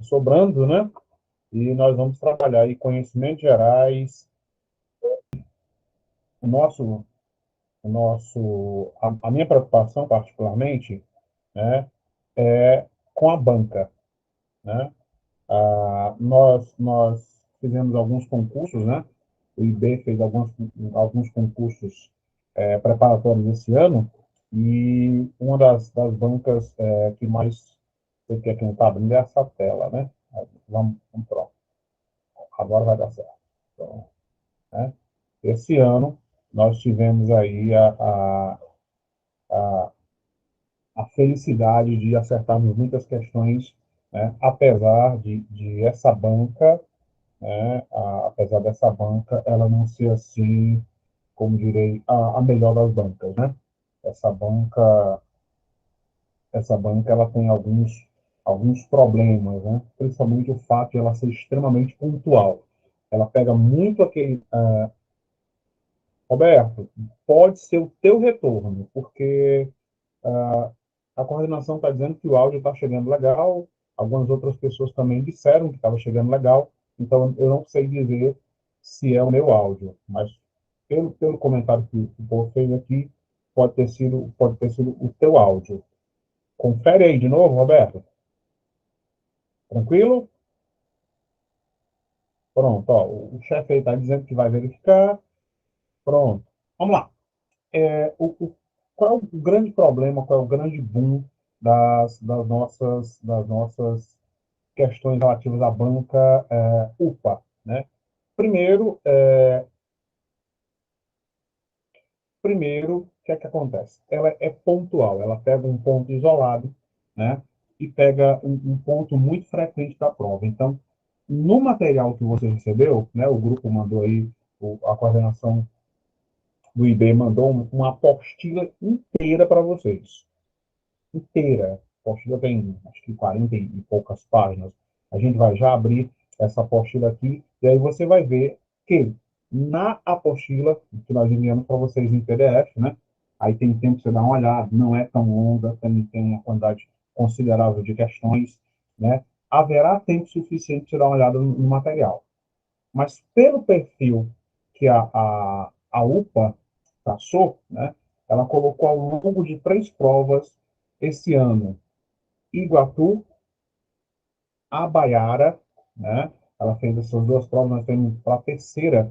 sobrando, né? E nós vamos trabalhar aí conhecimentos gerais, o nosso, a minha preocupação particularmente, né, é com a banca, né? Nós fizemos alguns concursos, né? O IB fez alguns concursos preparatórios esse ano, e uma das bancas que mais você quer que não está abrindo é essa tela, né? Vamos pronto. Agora vai dar certo. Então, né? Esse ano, nós tivemos aí a felicidade de acertarmos muitas questões, né? Apesar de essa banca, né? Apesar dessa banca, ela não ser assim, como direi, a melhor das bancas, né? Essa banca, essa banca ela tem alguns problemas, né? Principalmente o fato de ela ser extremamente pontual. Ela pega muito aquele Roberto, pode ser o teu retorno, porque a coordenação está dizendo que o áudio está chegando legal, algumas outras pessoas também disseram que estava chegando legal, então eu não sei dizer se é o meu áudio, mas pelo comentário que o povo fez aqui, pode ter sido o teu áudio. Confere aí de novo, Roberto. Tranquilo? Pronto, ó, o chefe aí está dizendo que vai verificar. Pronto. Vamos lá. Qual é o grande problema, qual é o grande boom das nossas questões relativas à banca UPA, né? Primeiro, o que é que acontece? Ela é pontual, ela pega um ponto isolado, né? E pega um ponto muito frequente da prova. Então, no material que você recebeu, né? O grupo mandou aí, a coordenação do IB mandou uma apostila inteira para vocês. Inteira. A apostila tem, acho que 40 e poucas páginas. A gente vai já abrir essa apostila aqui, e aí você vai ver que na apostila, que nós enviamos para vocês em PDF, né? Aí tem tempo para você dar uma olhada, não é tão longa, tem uma quantidade considerável de questões, né? Haverá tempo suficiente para você dar uma olhada no material. Mas pelo perfil que a UPA traçou, né, ela colocou ao longo de 3 provas esse ano Iguatu, Abaiara, né, ela fez essas 2 provas, nós temos para a terceira,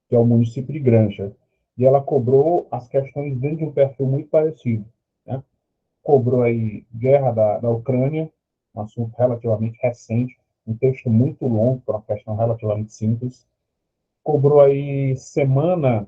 que é o município de Granja, e ela cobrou as questões dentro de um perfil muito parecido, né? Cobrou aí guerra da Ucrânia, um assunto relativamente recente, um texto muito longo para uma questão relativamente simples. Cobrou aí Semana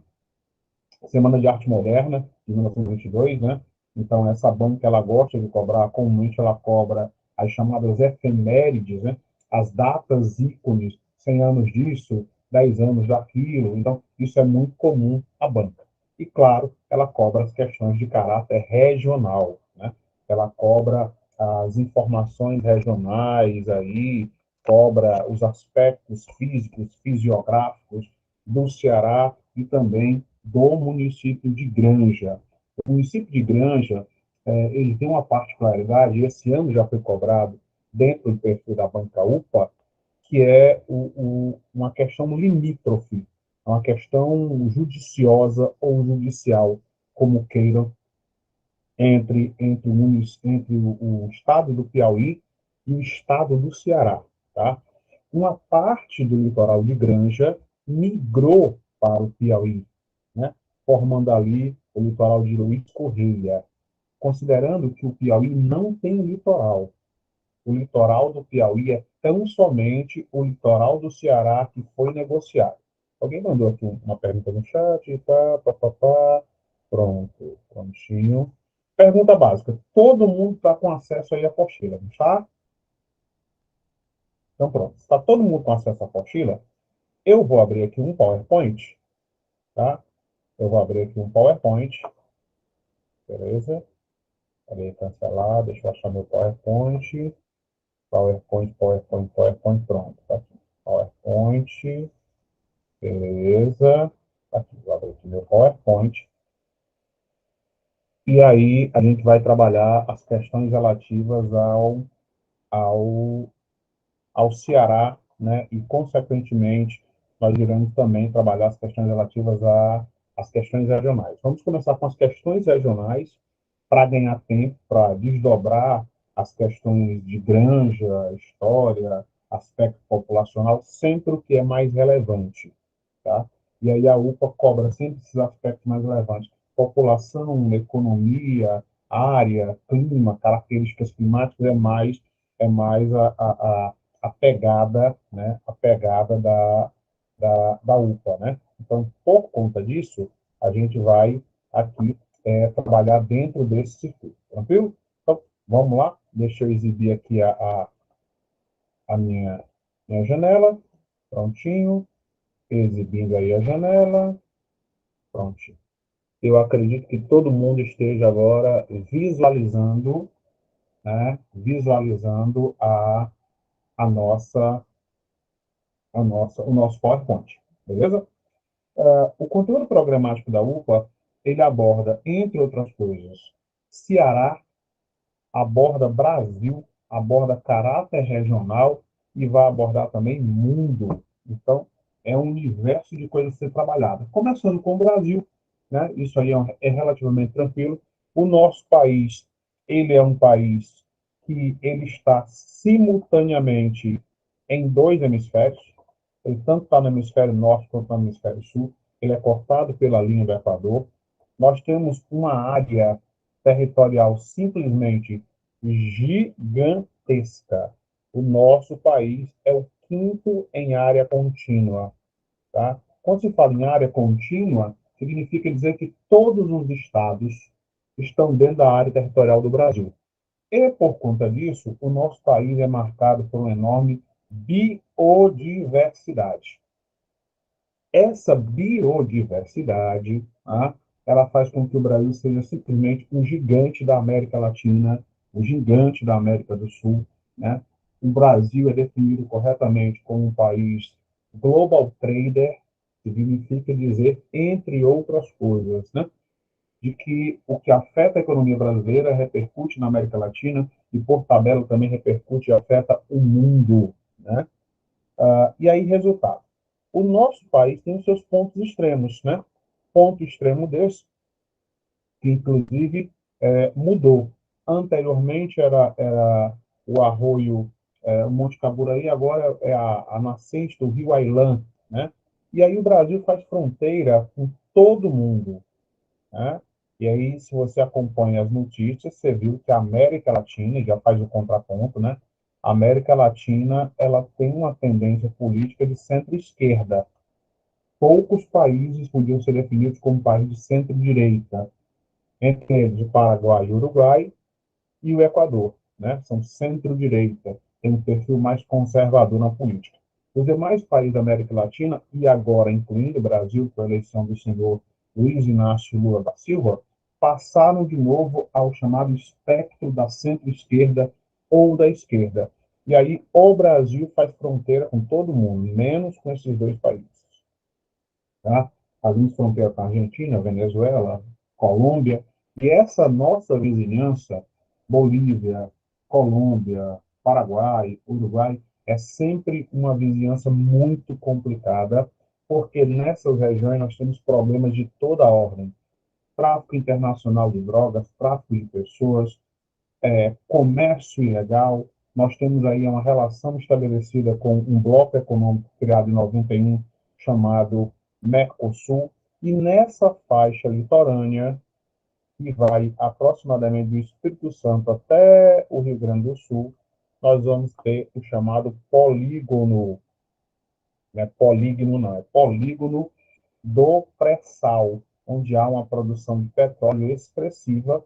de Arte Moderna, de 1922, né? Então, essa banca, ela gosta de cobrar, comumente ela cobra as chamadas efemérides, né? As datas ícones, 100 anos disso, 10 anos daquilo. Então, isso é muito comum à banca. E, claro, ela cobra as questões de caráter regional, né? Ela cobra as informações regionais aí, cobra os aspectos físicos, fisiográficos do Ceará e também do município de Granja. O município de Granja, ele tem uma particularidade, e esse ano já foi cobrado dentro do perfil da banca UPA, que é uma questão limítrofe, uma questão judiciosa ou judicial, como queiram, entre o estado do Piauí e o estado do Ceará. Tá? Uma parte do litoral de Granja migrou para o Piauí, né? Formando ali o litoral de Luiz Correia, considerando que o Piauí não tem litoral. O litoral do Piauí é tão somente o litoral do Ceará que foi negociado. Alguém mandou aqui uma pergunta no chat, pronto, prontinho. Pergunta básica, todo mundo está com acesso aí à apostila, não está? Então pronto, está todo mundo com acesso à apostila? Eu vou abrir aqui um PowerPoint, tá? Eu vou abrir aqui um PowerPoint, beleza? Peraí, cancelar, deixa eu achar meu PowerPoint. PowerPoint, pronto. Tá aqui. PowerPoint, beleza. Tá aqui, vou abrir aqui meu PowerPoint. E aí a gente vai trabalhar as questões relativas ao ao, ao Ceará, né? E, consequentemente, nós iremos também trabalhar as questões relativas às questões regionais. Vamos começar com as questões regionais para ganhar tempo, para desdobrar as questões de granja, história, aspecto populacional, sempre o que é mais relevante, tá? E aí a UPA cobra sempre esses aspectos mais relevantes: população, economia, área, clima, características climáticas, é mais a pegada, né? A pegada da UPA, né? Então, por conta disso, a gente vai aqui trabalhar dentro desse circuito, tranquilo? Então, vamos lá, deixa eu exibir aqui a minha janela, prontinho, exibindo aí a janela, prontinho. Eu acredito que todo mundo esteja agora visualizando, né, visualizando o nosso PowerPoint, beleza? O conteúdo programático da UPA, ele aborda, entre outras coisas, Ceará, aborda Brasil, aborda caráter regional e vai abordar também mundo. Então, é um universo de coisas a ser trabalhada. Começando com o Brasil, né? Isso aí é relativamente tranquilo. O nosso país, ele é um país que ele está simultaneamente em dois hemisférios. Ele tanto está no hemisfério norte quanto no hemisfério sul. Ele é cortado pela linha do Equador. Nós temos uma área territorial simplesmente gigantesca. O nosso país é o quinto em área contínua, tá? Quando se fala em área contínua, significa dizer que todos os estados estão dentro da área territorial do Brasil. E, por conta disso, o nosso país é marcado por uma enorme biodiversidade. Essa biodiversidade, tá, ela faz com que o Brasil seja simplesmente um gigante da América Latina, um gigante da América do Sul, né? O Brasil é definido corretamente como um país global trader, que significa dizer, entre outras coisas, né, de que o que afeta a economia brasileira repercute na América Latina e, por tabela, também repercute e afeta o mundo, né? E aí, resultado. O nosso país tem os seus pontos extremos, né? Ponto extremo desse, que inclusive mudou. Anteriormente era o arroio, o Monte Caburaí, agora é a nascente do Rio Ailã, né? E aí o Brasil faz fronteira com todo mundo, né? E aí, se você acompanha as notícias, você viu que a América Latina, já faz o contraponto, né? A América Latina, ela tem uma tendência política de centro-esquerda. Poucos países podiam ser definidos como países de centro-direita, entre eles o Paraguai e o Uruguai e o Equador, né? São centro-direita, tem um perfil mais conservador na política. Os demais países da América Latina, e agora incluindo o Brasil, com a eleição do senhor Luiz Inácio Lula da Silva, passaram de novo ao chamado espectro da centro-esquerda ou da esquerda. E aí o Brasil faz fronteira com todo mundo, menos com esses dois países. Tá? Ali fronteira com a Argentina, Venezuela, Colômbia, e essa nossa vizinhança, Bolívia, Colômbia, Paraguai, Uruguai, é sempre uma vizinhança muito complicada, porque nessas regiões nós temos problemas de toda a ordem: tráfico internacional de drogas, tráfico de pessoas, comércio ilegal. Nós temos aí uma relação estabelecida com um bloco econômico criado em 91, chamado Mercosul, e nessa faixa litorânea, que vai aproximadamente do Espírito Santo até o Rio Grande do Sul, nós vamos ter o chamado polígono, né? Polígono não, é polígono do pré-sal, onde há uma produção de petróleo expressiva,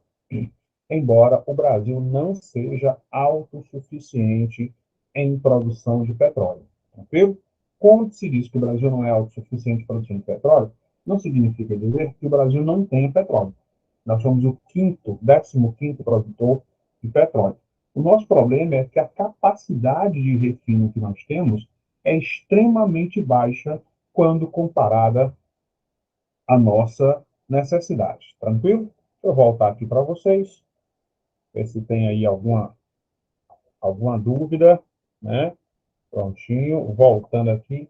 embora o Brasil não seja autossuficiente em produção de petróleo. Tranquilo? Quando se diz que o Brasil não é autossuficiente em produção de petróleo, não significa dizer que o Brasil não tenha petróleo. Nós somos o quinto, 15º produtor de petróleo. O nosso problema é que a capacidade de refino que nós temos é extremamente baixa quando comparada à nossa necessidade. Tranquilo? Deixa eu voltar aqui para vocês, ver se tem aí Alguma dúvida, né? Prontinho, voltando aqui.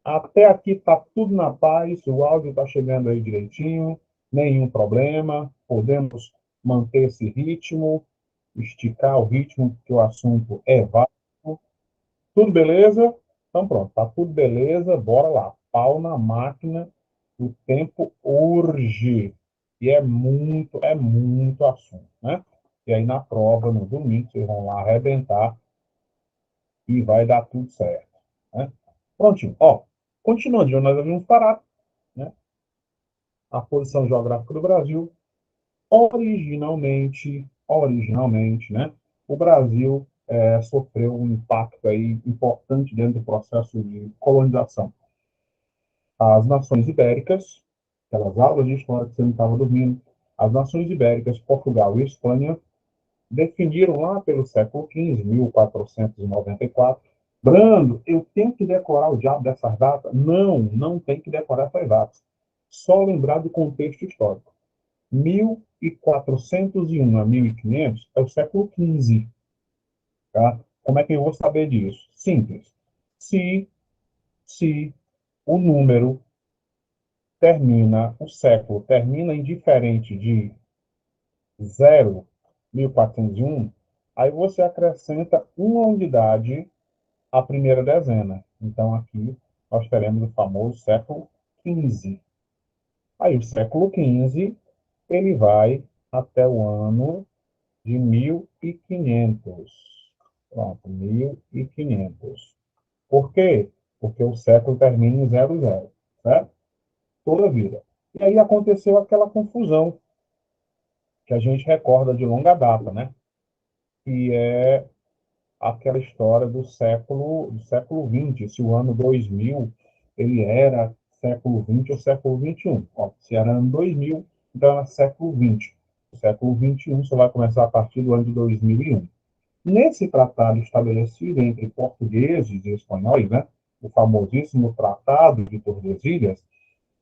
Até aqui está tudo na paz, o áudio está chegando aí direitinho, nenhum problema, podemos manter esse ritmo, esticar o ritmo, porque o assunto é válido. Tudo beleza? Então pronto, tá tudo beleza, bora lá. Pau na máquina, o tempo urge. E é muito assunto, né? E aí na prova, no domingo, vocês vão lá arrebentar e vai dar tudo certo, né? Prontinho. Ó, continuando de onde nós havíamos parado, né? A posição geográfica do Brasil, originalmente, né? O Brasil sofreu um impacto aí importante dentro do processo de colonização. As nações ibéricas, aquelas aulas de história que você não estava dormindo, as nações ibéricas, Portugal e Espanha, definiram lá pelo século XV, 1494. Brando, eu tenho que decorar o diabo dessas datas? Não, não tem que decorar essas datas. Só lembrar do contexto histórico. 1401 a 1500 é o século XV. Tá? Como é que eu vou saber disso? Simples. Se, se o número o século termina em diferente de 0, 1401, aí você acrescenta uma unidade à primeira dezena. Então, aqui nós teremos o famoso século XV. Aí, o século XV, ele vai até o ano de 1500. Pronto, 1500. Por quê? Porque o século termina em 00, certo? Toda a vida. E aí aconteceu aquela confusão que a gente recorda de longa data, né? Que é aquela história do século XX, se o ano 2000 ele era século XX ou século XXI. Ó, se era ano 2000, então era século XX. O século XXI só vai começar a partir do ano de 2001. Nesse tratado estabelecido entre portugueses e espanhóis, né, o famosíssimo Tratado de Tordesilhas,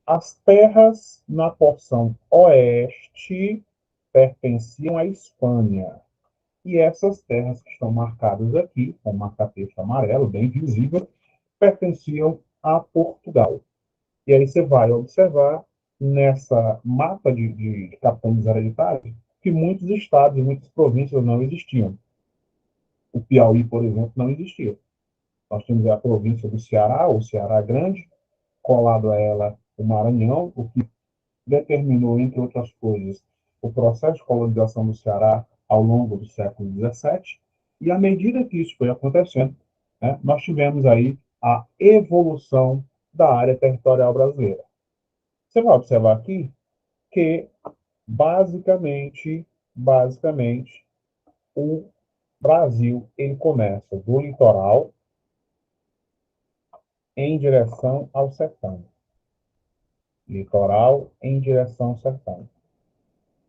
as terras na porção oeste pertenciam à Espanha. E essas terras que estão marcadas aqui, com marca-texto amarelo, bem visível, pertenciam a Portugal. E aí você vai observar nessa mapa de capitães hereditários que muitos estados e muitas províncias não existiam. O Piauí, por exemplo, não existia. Nós temos a província do Ceará, o Ceará Grande, colado a ela o Maranhão, o que determinou, entre outras coisas, o processo de colonização do Ceará ao longo do século XVII. E à medida que isso foi acontecendo, né, nós tivemos aí a evolução da área territorial brasileira. Você vai observar aqui que, basicamente, o Brasil ele começa do litoral em direção ao sertão. Litoral em direção ao sertão.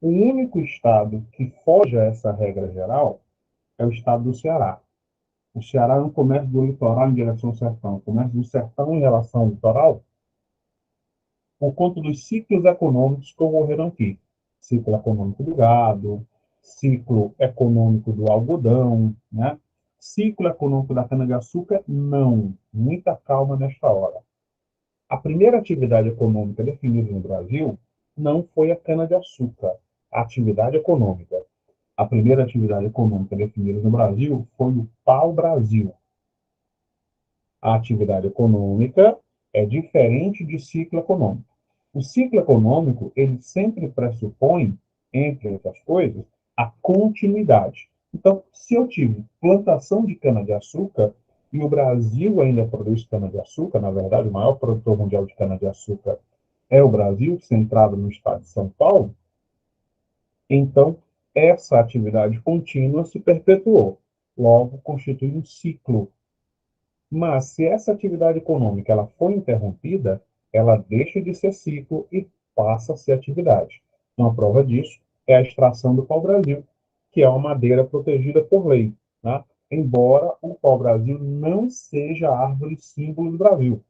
O único estado que foge a essa regra geral é o estado do Ceará. O Ceará não começa do litoral em direção ao sertão, começa do sertão em relação ao litoral, por conta dos ciclos econômicos que ocorreram aqui. Ciclo econômico do gado, ciclo econômico do algodão, né? Ciclo econômico da cana-de-açúcar, não. Muita calma nesta hora. A primeira atividade econômica definida no Brasil não foi a cana-de-açúcar. A atividade econômica. A primeira atividade econômica definida no Brasil foi o pau-brasil. A atividade econômica é diferente de ciclo econômico. O ciclo econômico, ele sempre pressupõe, entre outras coisas, a continuidade. Então, se eu tive plantação de cana-de-açúcar, e o Brasil ainda produz cana-de-açúcar, na verdade, o maior produtor mundial de cana-de-açúcar é o Brasil, centrado no estado de São Paulo, então essa atividade contínua se perpetuou. Logo, constitui um ciclo. Mas se essa atividade econômica ela for interrompida, ela deixa de ser ciclo e passa a ser atividade. Uma prova disso é a extração do pau-brasil, que é uma madeira protegida por lei, né? Embora o pau-brasil não seja a árvore símbolo do Brasil.